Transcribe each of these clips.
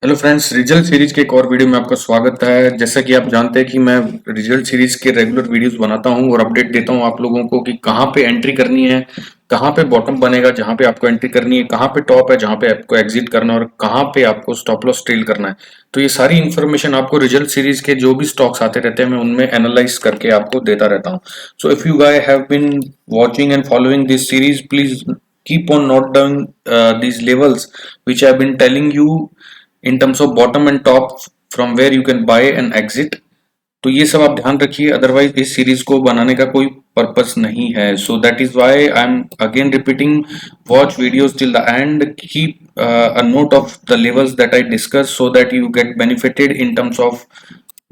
Hello friends, result series के एक और वीडियो में आपका स्वागत है। जैसा कि आप जानते हैं कि मैं रिजल्ट सीरीज के रेगुलर वीडियोस बनाता हूं और अपडेट देता हूं आप लोगों को कि कहां पे एंट्री करनी है, कहां पे बॉटम बनेगा जहां पे आपको एंट्री करनी है, कहां पे टॉप है जहां पे आपको एग्जिट करना है और कहां पे आपको स्टॉप लॉस ट्रेल करना है। तो ये सारी इन्फॉर्मेशन आपको रिजल्ट सीरीज के जो भी स्टॉक्स आते रहते हैं मैं उनमें एनालाइज करके आपको देता रहता हूँ। So if you guys have been watching and following this series, please keep on note down these levels which I have been telling you in terms of bottom and top from where you can buy and exit। तो ये सब आप ध्यान रखिए, otherwise इस series को बनाने का कोई पर्पस नहीं है। So that is why I am again repeating, watch videos till the end, keep a note of the levels that I discuss so that you get benefited in terms of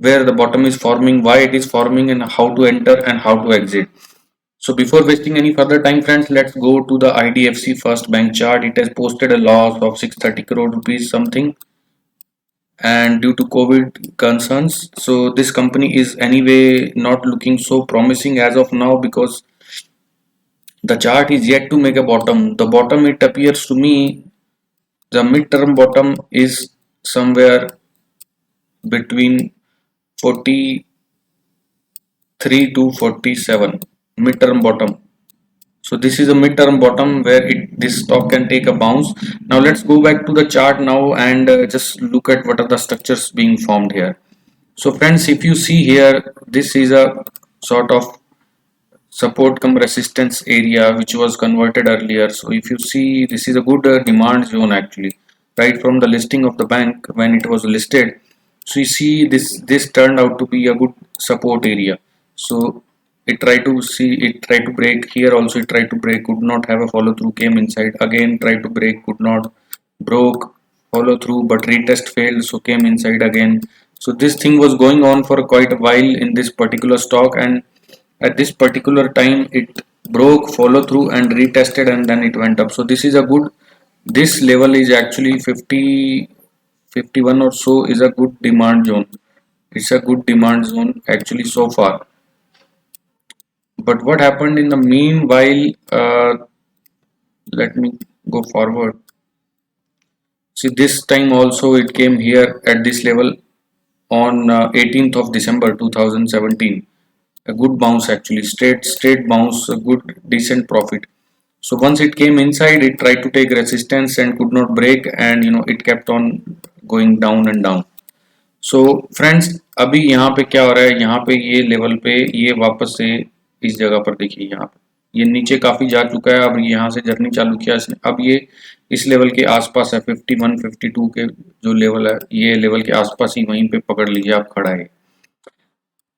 where the bottom is forming, why it is forming, and how to enter and how to exit. So before wasting any further time, friends, let's go to the IDFC First Bank chart. It has posted a loss of 630 crore rupees something, and due to COVID concerns, so this company is anyway not looking so promising as of now because the chart is yet to make a bottom. The bottom, it appears to me, the mid-term bottom is somewhere between 43 to 47, mid-term bottom. So this is a mid-term bottom where this stock can take a bounce. Now let's go back to the chart now and just look at what are the structures being formed here. So friends, if you see here, this is a sort of support come resistance area which was converted earlier. So if you see, this is a good demand zone actually, right from the listing of the bank when it was listed. So you see this turned out to be a good support area. So it tried to break here also, it tried to break, could not have a follow through, came inside again, tried to break, could not, broke, follow through, but retest failed, so came inside again. So this thing was going on for quite a while in this particular stock, and at this particular time it broke, follow through, and retested, and then it went up. So this is a good, this level is actually 50, 51 or so is a good demand zone. It's a good demand zone actually so far. But what happened in the meanwhile, let me go forward. See, this time also it came here at this level on 18th of December 2017. A good bounce actually, straight bounce, a good decent profit. So once it came inside, it tried to take resistance and could not break, and it kept on going down and down. So friends, अभी यहाँ पे क्या हो रहा है, यहाँ पे ये लेवल पे ये वापस से इस जगह पर देखिए, यहाँ पे ये नीचे काफी जा चुका है। अब यहाँ से जर्नी चालू किया इसने, अब ये इस लेवल के आसपास है, 51 52 के जो लेवल है, ये लेवल के आसपास ही वहीं पे पकड़ लीजिए आप, खड़ा है।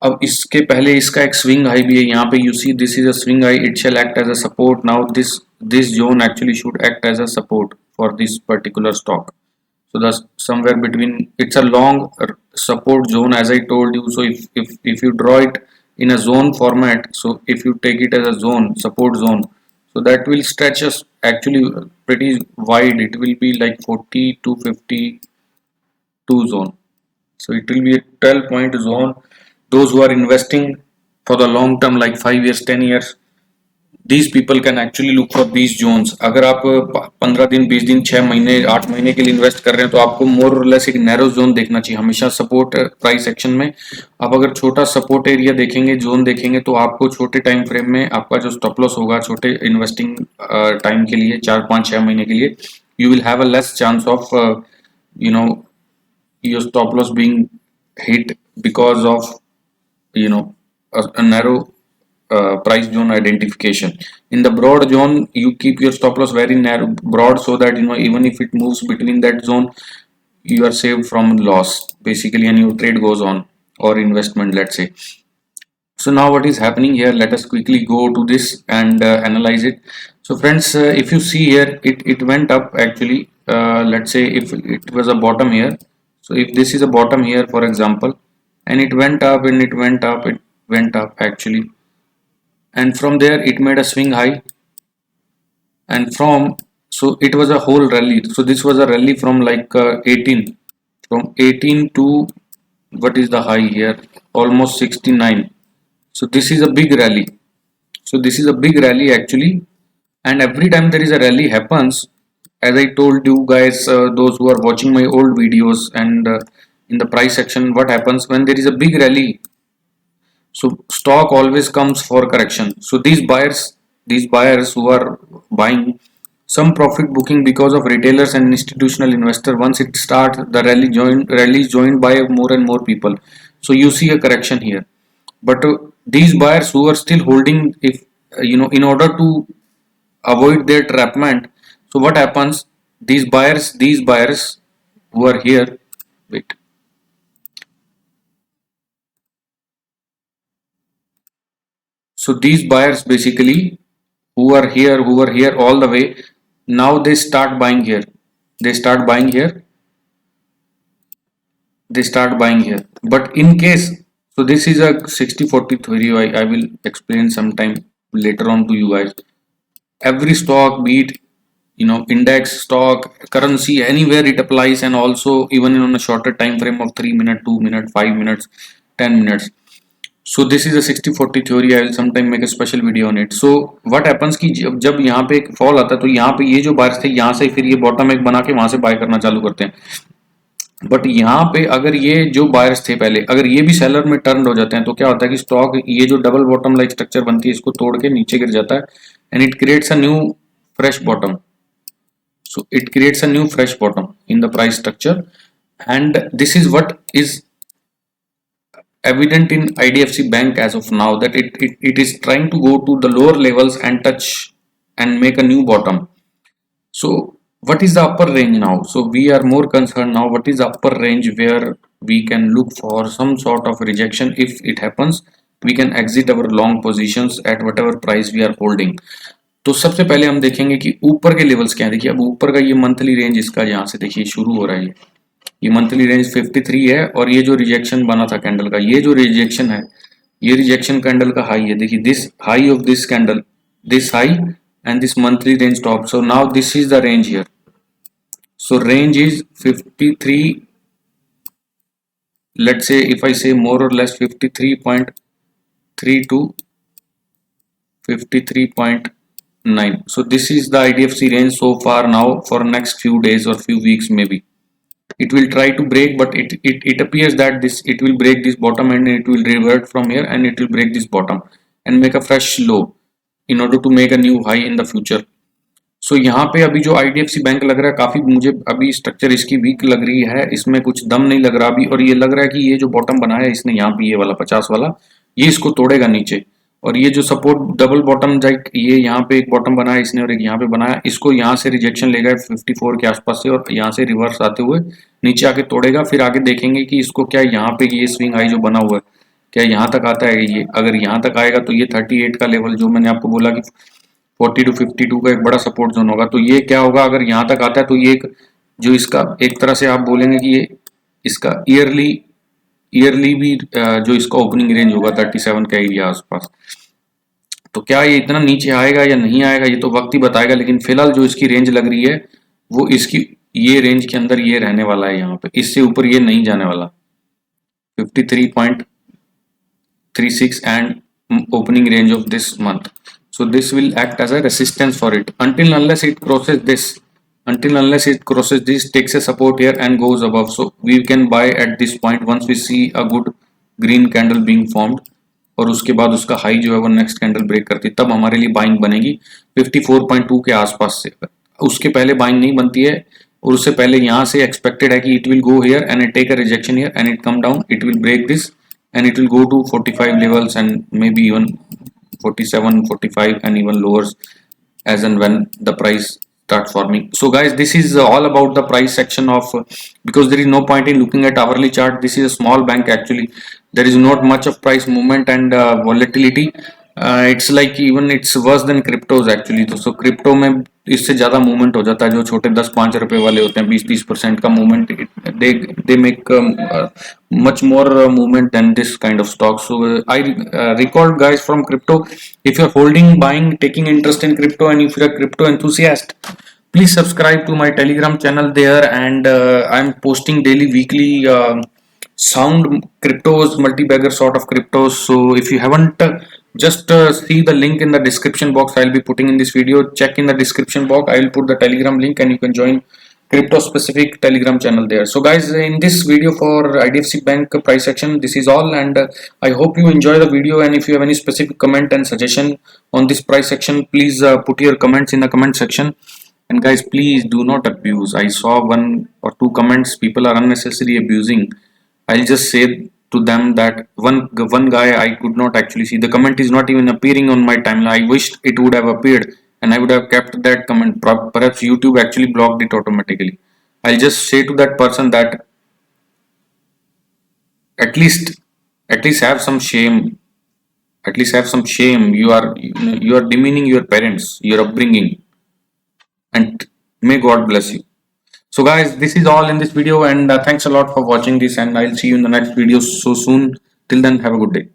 अब इसके पहले इसका एक स्विंग हाई भी है, यहाँ पे you see this is a swing high, it shall act as a support. Now this zone actually should act as a support for this particular stock. So the somewhere between, it's a long support zone as I told you. So if you draw it in a zone format, so if you take it as a zone, support zone, so that will stretch us actually pretty wide. It will be like 40 to 52 zone. So it will be a 12 point zone. Those who are investing for the long term like 5 years 10 years, these people can actually look for these zones। अगर आप 15 दिन 20 दिन 6 महीने 8 महीने के लिए invest कर रहे हैं तो आपको मोर और लेस एक नैरो जोन देखना चाहिए हमेशा सपोर्ट प्राइस एक्शन में। आप अगर छोटा सपोर्ट एरिया देखेंगे, जोन देखेंगे, तो आपको छोटे टाइम फ्रेम में आपका जो स्टॉप लॉस होगा छोटे इन्वेस्टिंग टाइम के लिए 4 5 6 महीने के लिए, you will have a less chance of you know your stop loss being hit because of a narrow price zone identification. In the broad zone, you keep your stop loss very narrow broad so that even if it moves between that zone, you are saved from loss basically, and your trade goes on, or investment, let's say. So now what is happening here, let us quickly go to this and analyze it. So friends, if you see here, it went up actually. Let's say if it was a bottom here, so if this is a bottom here for example, and it went up and it went up actually, and from there it made a swing high, and so it was a whole rally. So this was a rally from like 18, from 18 to, what is the high here, almost 69. So this is a big rally. So this is a big rally actually, and every time there is a rally happens, as I told you guys, those who are watching my old videos, and in the price section, what happens when there is a big rally? So stock always comes for correction. So these buyers who are buying some profit booking because of retailers and institutional investor. Once it starts, the rally is joined by more and more people. So you see a correction here. But these buyers who are still holding, if in order to avoid their trapment, so what happens? These buyers who are here, wait. So these buyers basically who are here all the way, now they start buying here. They start buying here. They start buying here. But in case, so this is a 60-40 theory. I will explain sometime later on to you guys. Every stock, be it index, stock, currency, anywhere it applies, and also even on a shorter time frame of 3 minutes, 2 minutes, 5 minutes, 10 minutes. So this is a 60-40 theory. I will sometime make a special video on it. So what happens कि जब यहाँ पे एक fall आता है तो यहाँ पे ये जो बायर्स थे यहाँ से फिर ये बॉटम एक बना के वहां से बाय करना चालू करते हैं. बट यहाँ पे अगर ये जो बायर्स थे पहले, अगर ये भी सेलर में टर्न हो जाते हैं तो क्या होता है कि स्टॉक ये जो डबल बॉटम लाइक स्ट्रक्चर बनती है इसको तोड़ के नीचे गिर जाता है and it creates a new fresh bottom. So it creates a new fresh bottom in the price structure, and this is what is evident in IDFC Bank as of now, that it is trying to go to the lower levels and touch and make a new bottom. So what is the upper range now? So we are more concerned now what is the upper range where we can look for some sort of rejection. If it happens, we can exit our long positions at whatever price we are holding. तो सबसे पहले हम देखेंगे कि ऊपर के levels क्या है. देखिए अब ऊपर का ये मंथली रेंज इसका यहाँ से देखिए शुरू हो रहा है. ये मंथली रेंज 53 है और ये जो रिजेक्शन बना था कैंडल का, ये जो रिजेक्शन है, ये रिजेक्शन कैंडल का हाई है. देखिए this high of this candle, this high and this monthly range top. So now this is the range here. So range is 53. let's say if I say more or less 53.3 to 53.9. so this is the IDFC range so far now for next few days or few weeks. Maybe it will try to break, but it appears that it will break this bottom and it will revert from here and it will break this bottom and make a fresh low in order to make a new high in the future. सो यहाँ पे अभी जो IDFC bank लग रहा है काफी, मुझे अभी स्ट्रक्चर इसकी वीक लग रही है, इसमें कुछ दम नहीं लग रहा अभी. और ये लग रहा है कि ये जो बॉटम बनाया इसने यहाँ पे, ये वाला 50 वाला, ये इसको तोड़ेगा नीचे. और ये जो सपोर्ट डबल बॉटम, लाइक ये यहाँ पे एक बॉटम बनाया इसने और एक यहाँ पे बनाया, इसको यहाँ से रिजेक्शन लेगा 54 के आसपास से और यहाँ से रिवर्स आते हुए नीचे आके तोड़ेगा. फिर आगे देखेंगे कि इसको क्या यहाँ पे ये स्विंग हाई जो बना हुआ है क्या यहाँ तक आता है. ये अगर यहाँ तक आएगा तो ये 38 का लेवल जो मैंने आपको बोला कि 40 to 52 का एक बड़ा सपोर्ट जोन होगा. तो ये क्या होगा अगर यहाँ तक आता है तो ये एक जो इसका एक तरह से आप बोलेंगे कि ये इसका ईयरली भी जो इसका ओपनिंग रेंज होगा 37 का एरिया आसपास. तो क्या ये इतना नीचे आएगा या नहीं आएगा ये तो वक्त ही बताएगा. लेकिन फिलहाल जो इसकी रेंज लग रही है वो इसकी ये रेंज के अंदर ये रहने वाला है. यहाँ पे इससे ऊपर ये नहीं जाने वाला. 53.36 and opening range of this month. So this will act as a resistance for it until unless it crosses this, takes a support here and goes above. So we can buy at this point once we see a good green candle being formed और उसके बाद उसका high जो है वो next candle break करती है, तब हमारे लिए बाइंग बनेगी 54.2 के आसपास से. उसके पहले बाइंग नहीं बनती है और उससे पहले यहाँ से एक्सपेक्टेड है कि it will go here and it take a rejection here and it come down, it will break this and it will go to 45 levels and maybe even 47, 45 and even lower as and when the price start forming. So guys, this is all about the price section of because there is no point in looking at hourly chart. This is a small bank actually. There is not much of price movement and volatility. It's like even it's worse than cryptos actually. तो so crypto में इससे ज़्यादा movement हो जाता है. जो छोटे 10-5 रुपए वाले होते हैं 20-30% का movement, they make much more movement than this kind of stock. So I record guys from crypto. If you're holding, buying, taking interest in crypto and if you're a crypto enthusiast, please subscribe to my Telegram channel there, and I'm posting daily, weekly sound cryptos, multi-bagger sort of cryptos. So if you haven't Just see the link in the description box. I'll be putting in this video. Check in the description box. I will put the Telegram link and you can join crypto specific Telegram channel there. So guys, in this video for IDFC Bank price action, this is all, and I hope you enjoy the video. And if you have any specific comment and suggestion on this price action, please put your comments in the comment section. And guys, please do not abuse. I saw one or two comments, people are unnecessarily abusing. I'll just say to them that one guy I could not actually see. The comment is not even appearing on my timeline. I wished it would have appeared and I would have kept that comment. Perhaps YouTube actually blocked it automatically. I'll just say to that person that at least at least have some shame. At least have some shame. You are demeaning your parents, your upbringing, and may God bless you. So guys, this is all in this video, and thanks a lot for watching this, and I'll see you in the next video so soon. Till then, have a good day.